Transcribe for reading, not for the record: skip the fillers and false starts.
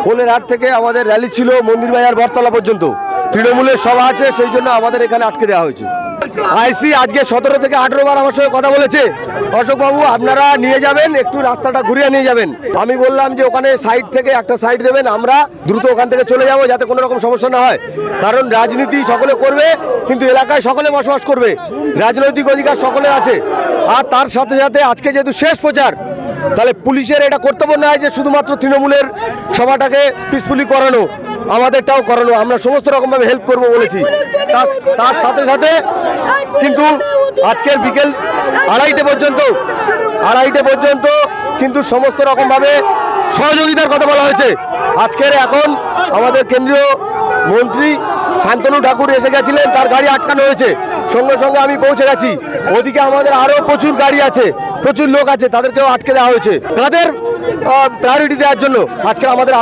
কোলেরহাট থেকে আমাদের র্যালি ছিল মন্দির বাজার বটতলা পর্যন্ত। তৃণমূলের সভা আছে, সেই জন্য আমাদের এখানে আটকে দেওয়া হয়েছে। আইসি আজকে 17 থেকে 18 বার আমার সঙ্গে কথা বলেছে, অশোকবাবু আপনারা নিয়ে যাবেন, একটু রাস্তাটা ঘুরিয়ে নিয়ে যাবেন। আমি বললাম যে ওখানে সাইড থেকে একটা সাইড দেবেন, আমরা দ্রুত ওখান থেকে চলে যাব যাতে কোনো রকম সমস্যা না হয়। কারণ রাজনীতি সকলে করবে, কিন্তু এলাকায় সকলে বসবাস করবে, রাজনৈতিক অধিকার সকলের আছে। আর তার সাথে সাথে আজকে যেহেতু শেষ প্রচার, তাহলে পুলিশের এটা কর্তব্য নয় যে শুধুমাত্র তৃণমূলের সভাটাকে পিসফুলি করানো, আমাদেরটাও করানো। আমরা সমস্ত রকমভাবে হেল্প করব বলেছি। তার সাথে সাথে কিন্তু আজকের বিকেল আড়াইটে পর্যন্ত কিন্তু সমস্ত রকমভাবে সহযোগিতার কথা বলা হয়েছে। আজকের এখন আমাদের কেন্দ্রীয় মন্ত্রী শান্তনু ঠাকুর এসে গেছিলেন, তার গাড়ি আটকানো হয়েছে, সঙ্গে সঙ্গে আমি পৌঁছে গেছি। ওদিকে আমাদের আরও প্রচুর গাড়ি আছে, প্রচুর লোক আছে, তাদেরকেও আটকে দেওয়া হয়েছে। তাদের প্রায়োরিটি দেওয়ার জন্য আজকে আমাদের